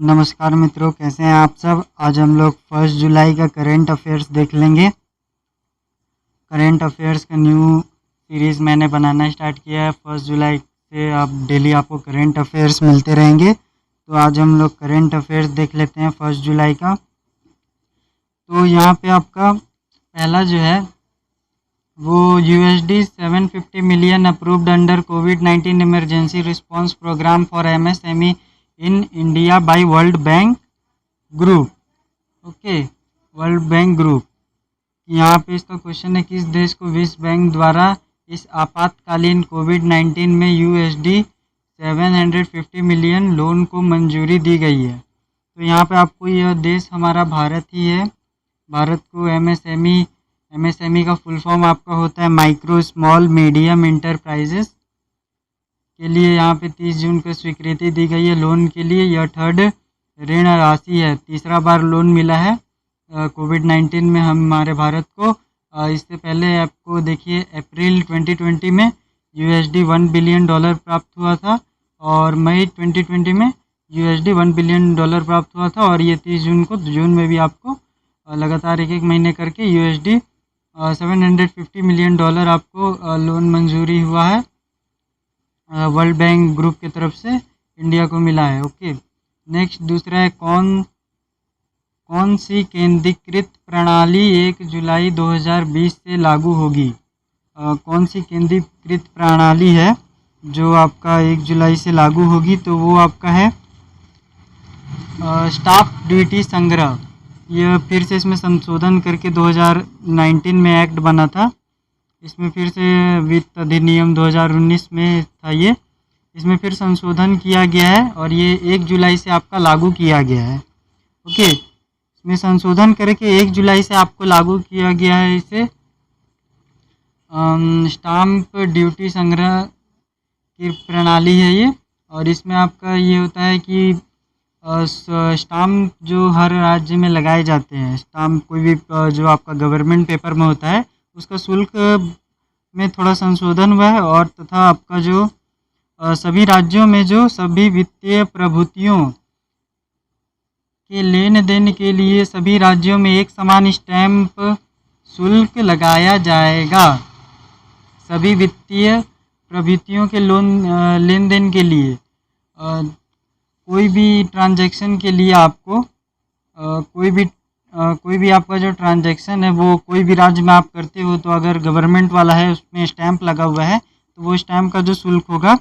नमस्कार मित्रों, कैसे हैं आप सब। आज हम लोग 1 जुलाई का करेंट अफेयर्स देख लेंगे। करेंट अफेयर्स का न्यू सीरीज़ मैंने बनाना स्टार्ट किया है। 1 जुलाई से आप डेली आपको करेंट अफेयर्स मिलते रहेंगे। तो आज हम लोग करेंट अफेयर्स देख लेते हैं 1 जुलाई का। तो यहाँ पे आपका पहला जो है वो USD 750 मिलियन अप्रूव्ड अंडर कोविड-19 emergency response programme for MSME in India by World Bank Group. Okay, World Bank Group. यहाँ पे इसका क्वेश्चन है, किस देश को विश्व बैंक द्वारा इस आपातकालीन कोविड-19 में USD 750 मिलियन लोन को मंजूरी दी गई है। तो यहाँ पे आपको यह देश हमारा भारत ही है। भारत को MSME का फुल फॉर्म आपका होता है माइक्रो स्मॉल मीडियम इंटरप्राइजेस के लिए यहाँ पे 30 जून को स्वीकृति दी गई है लोन के लिए। यह थर्ड ऋण राशि है, तीसरा बार लोन मिला है कोविड-19 में हमारे भारत को। इससे पहले आपको देखिए अप्रैल 2020 में USD 1 बिलियन डॉलर प्राप्त हुआ था और मई 2020 में USD 1 बिलियन डॉलर प्राप्त हुआ था। और ये 30 जून को जून में भी आपको लगातार एक महीने करके USD 750 मिलियन डॉलर आपको लोन मंजूरी हुआ है, वर्ल्ड बैंक ग्रुप की तरफ से इंडिया को मिला है। ओके, नेक्स्ट दूसरा है, कौन सी केंद्रीकृत प्रणाली 1 जुलाई 2020 से लागू होगी। कौन सी केंद्रीकृत प्रणाली है जो आपका 1 जुलाई से लागू होगी, तो वो आपका है स्टाफ ड्यूटी संग्रह। यह फिर से इसमें संशोधन करके 2019 में एक्ट बना था। इसमें फिर से वित्त अधिनियम 2019 में था ये, इसमें फिर संशोधन किया गया है और ये 1 जुलाई से आपका लागू किया गया है। ओके, इसमें संशोधन करके 1 जुलाई से आपको लागू किया गया है। इसे स्टाम्प ड्यूटी संग्रह की प्रणाली है ये। और इसमें आपका ये होता है कि स्टाम्प जो हर राज्य में लगाए जाते हैं, स्टाम्प कोई भी जो आपका गवर्नमेंट पेपर में होता है उसका शुल्क में थोड़ा संशोधन हुआ है। और तथा आपका जो सभी राज्यों में जो सभी वित्तीय प्रभुतियों के लेन देन के लिए सभी राज्यों में एक समान स्टैम्प शुल्क लगाया जाएगा। सभी वित्तीय प्रभुतियों के लेन देन के लिए कोई भी ट्रांजैक्शन के लिए आपको कोई भी आपका जो ट्रांजैक्शन है वो कोई भी राज्य में आप करते हो, तो अगर गवर्नमेंट वाला है उसमें स्टैंप लगा हुआ है तो वो स्टैंप का जो शुल्क होगा,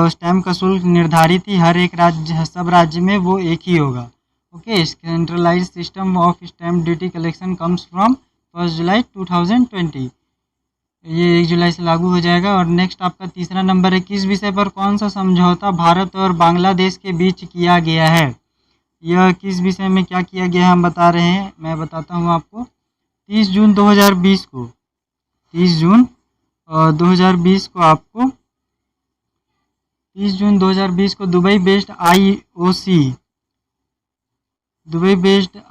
स्टैंप का शुल्क निर्धारित ही हर एक राज्य सब राज्य में वो एक ही होगा। Okay, centralised system of stamp duty collection comes from 1 जुलाई 2020। ये 1 जुलाई से लागू हो जाएगा। और नेक्स्ट आपका तीसरा नंबर है, किस विषय पर कौन सा समझौता भारत और बांग्लादेश के बीच किया गया है। यह किस विषय में क्या किया गया है हम बता रहे हैं, मैं बताता हूँ आपको। 30 जून 2020 को 30 जून 2020 को आपको 30 जून 2020 को Dubai based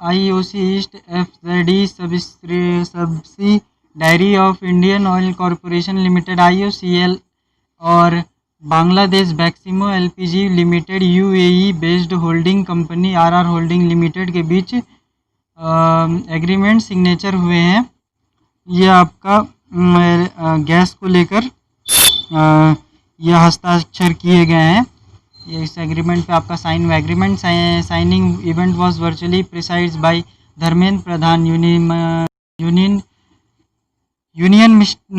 IOC east FZD subsidiary of Indian oil corporation limited IOCL और Bangladesh Beximco LPG limited UAE based holding company RR holding limited के बीच एग्रीमेंट सिग्नेचर हुए हैं। ये आपका गैस को लेकर यह हस्ताक्षर किए गए हैं। ये इस एग्रीमेंट पे आपका साइन हुआ। Agreement signing event was virtually presides by Dharmendra Pradhan, union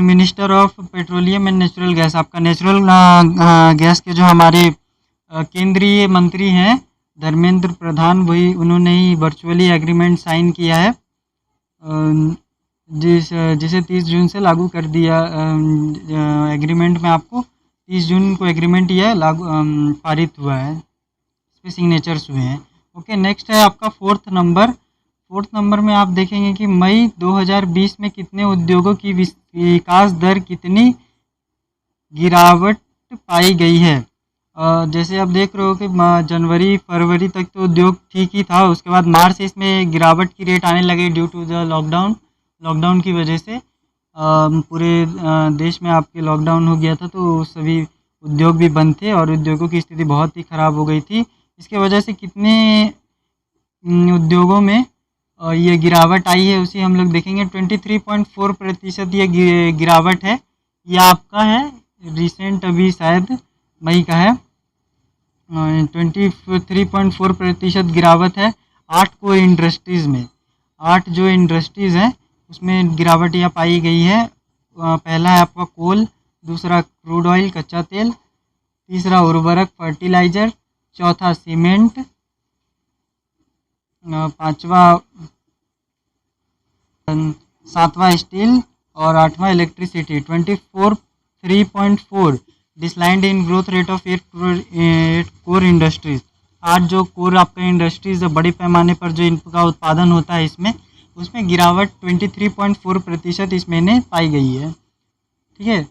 minister of petroleum and natural gas. आपका नेचुरल गैस के जो हमारे केंद्रीय मंत्री हैं धर्मेंद्र प्रधान, वही उन्होंने ही वर्चुअली एग्रीमेंट साइन किया है, जिसे 30 जून से लागू कर दिया। एग्रीमेंट में आपको 30 जून को एग्रीमेंट यह लागू पारित हुआ है, इस पर सिग्नेचर्स हुए हैं। ओके, नेक्स्ट है आपका फोर्थ नंबर में आप देखेंगे कि मई 2020 में कितने उद्योगों की विकास दर कितनी गिरावट पाई गई है। जैसे आप देख रहे हो कि जनवरी फरवरी तक तो उद्योग ठीक ही था, उसके बाद मार्च से इसमें गिरावट की रेट आने लगी ड्यू टू द लॉकडाउन की वजह से। पूरे देश में आपके लॉकडाउन हो गया था तो सभी उद्योग भी बंद थे और उद्योगों की स्थिति बहुत ही ख़राब हो गई थी। इसके वजह से कितने उद्योगों में ये गिरावट आई है उसी हम लोग देखेंगे। 23.4% ये गिरावट है। ये आपका है रिसेंट, अभी शायद मई का है। 23.4% गिरावट है 8 कोर इंडस्ट्रीज़ में। 8 जो इंडस्ट्रीज़ हैं उसमें गिरावट यह पाई गई है। पहला है आपका कोल, दूसरा क्रूड ऑयल कच्चा तेल, तीसरा उर्वरक फर्टिलाइज़र, चौथा सीमेंट, पांचवा सातवां स्टील और आठवां electricity. 3.4 declined in growth rate of 8 core industries. 8 जो कोर आपका इंडस्ट्रीज है, बड़े पैमाने पर जो इनका उत्पादन होता है उसमें गिरावट 23.4% इस महीने पाई गई है। ठीक है,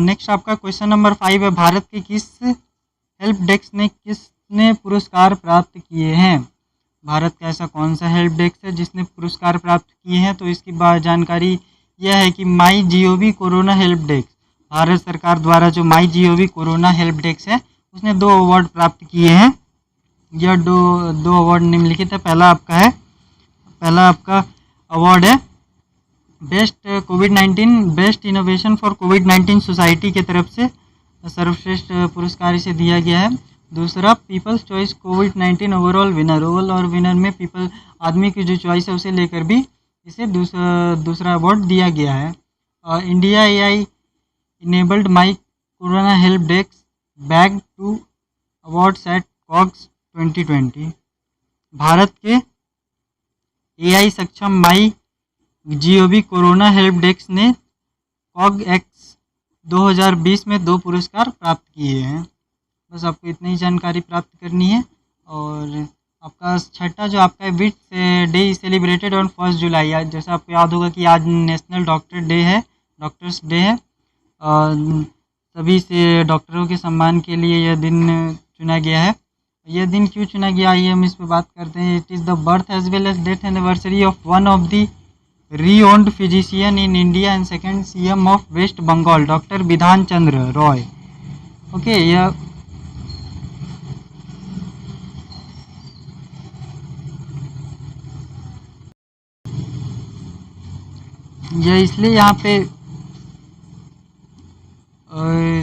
नेक्स्ट आपका क्वेश्चन नंबर 5 है, भारत के किस हेल्प डेस्क ने किसने पुरस्कार प्राप्त किए हैं? भारत का ऐसा कौन सा हेल्प डेस्क है जिसने पुरस्कार प्राप्त किए हैं? तो इसकी जानकारी यह है कि my gov corona help desk, Bharat सरकार द्वारा जो my gov corona help desk है उसने 2 अवार्ड प्राप्त किए हैं। यह दो अवार्ड निम्नलिखित है। पहला आपका अवार्ड है best covid best innovation for covid society की तरफ से सर्वश्रेष्ठ पुरस्कार इसे दिया गया है। दूसरा पीपल्स चॉइस कोविड-19 ओवरऑल विनर में पीपल आदमी की जो चॉइस है उसे लेकर भी इसे दूसरा अवार्ड दिया गया है। India AI enabled my corona help desk bag two awards at CogX 2020। Bharat के AI सक्षम my gov corona help desk ने कॉग एक्स 2020 में 2 पुरस्कार प्राप्त किए हैं। बस आपको इतनी ही जानकारी प्राप्त करनी है। और आपका छठा जो आपका विट डे सेलिब्रेटेड ऑन 1 जुलाई। आज जैसा आपको याद होगा कि आज नेशनल डॉक्टर्स डे है। सभी से डॉक्टरों के सम्मान के लिए यह दिन चुना गया है। यह दिन क्यों चुना गया, आइए हम इस पर बात करते हैं। It is the birth as well as death anniversary of one of the renowned physician in India and second CM of waste Bengal, doctor Bidhan Chandra Roy. Okay, यह इसलिए यहाँ पे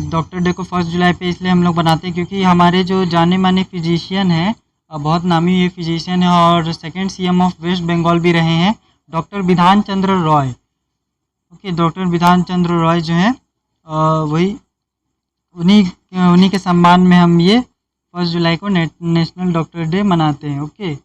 डॉक्टर डे को 1 जुलाई पे इसलिए हम लोग बनाते हैं क्योंकि हमारे जो जाने माने फिजिशियन हैं, बहुत नामी ये फिजिशियन है और second CM of waste Bengal भी रहे हैं, doctor Bidhan Chandra Roy. Okay, doctor Bidhan Chandra Roy जो हैं वही उन्हीं के सम्मान में हम ये 1 जुलाई को नेशनल डॉक्टर डे मनाते हैं। ओके,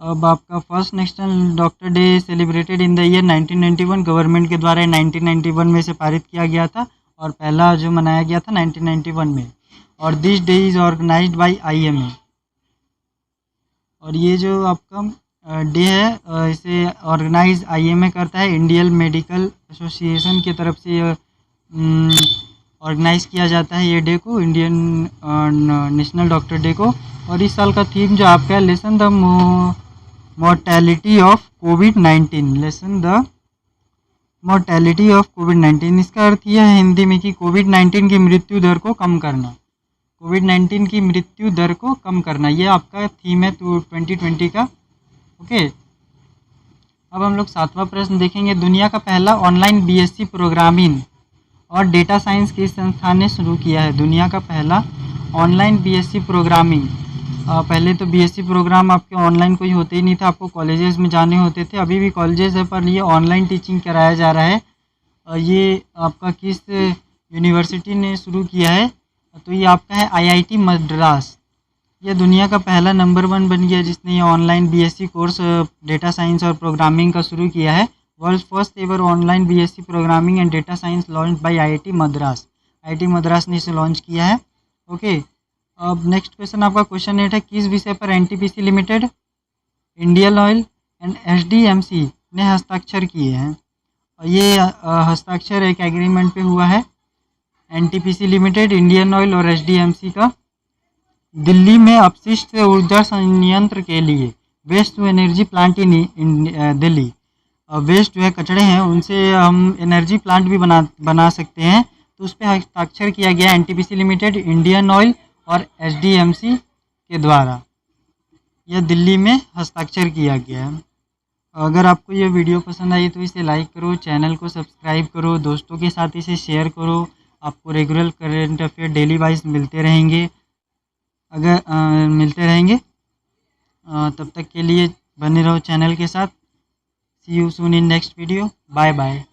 अब आपका first national doctor day celebrated in the year 1991, government के द्वारा 1991 में से पारित किया गया था और पहला जो मनाया गया था 1991 में। और this day is organised by IMA। और ये जो आपका डे है इसे ऑर्गेनाइज IMA करता है, इंडियन मेडिकल एसोसिएशन की तरफ से ऑर्गेनाइज किया जाता है ये डे को, इंडियन नेशनल डॉक्टर डे को। और इस साल का थीम जो आपका है, lesson the mortality of covid, lesson the mortality of कोविड-19। इसका अर्थ यह है हिंदी में कि कोविड-19 की मृत्यु दर को कम करना, कोविड-19 की मृत्यु दर को कम करना, ये आपका थीम है 2020 का। ओके, अब हम लोग 7वां प्रश्न देखेंगे। दुनिया का पहला ऑनलाइन BSc प्रोग्रामिंग और डेटा साइंस किस संस्थान ने शुरू किया है? दुनिया का पहला ऑनलाइन BSc प्रोग्रामिंग। पहले तो BSc प्रोग्राम आपके ऑनलाइन कोई होते ही नहीं था, आपको कॉलेजेस में जाने होते थे। अभी भी कॉलेजेस है पर ये ऑनलाइन टीचिंग कराया जा रहा है। ये आपका किस यूनिवर्सिटी ने शुरू किया है? तो ये आपका है IIT मद्रास। ये दुनिया का पहला नंबर 1 बन गया जिसने ये online BSc course data science और प्रोग्रामिंग का शुरू किया है। World first ever online BSc programming and data science launch by IIT Madras. IIT Madras ने इसे लॉन्च किया है। ओके, अब नेक्स्ट क्वेश्चन आपका क्वेश्चन 8 है, किस विषय पर NTPC limited, Indian oil and SDMC ने हस्ताक्षर किए हैं? और ये हस्ताक्षर एक एग्रीमेंट पे हुआ है NTPC लिमिटेड, इंडियन ऑयल और SDMC का, दिल्ली में अपशिष्ट ऊर्जा संयंत्र के लिए, waste to energy plant in Delhi. Waste जो है कचड़े हैं उनसे हम एनर्जी प्लांट भी बना सकते हैं, तो उस पर हस्ताक्षर किया गया NTPC लिमिटेड, इंडियन ऑयल और SDMC के द्वारा यह दिल्ली में हस्ताक्षर किया गया है। अगर आपको यह वीडियो पसंद आई तो इसे लाइक करो, चैनल को सब्सक्राइब करो, दोस्तों के साथ इसे शेयर करो। आपको regular current affair daily wise मिलते रहेंगे। तब तक के लिए बने रहो चैनल के साथ। See you soon in next video. Bye bye.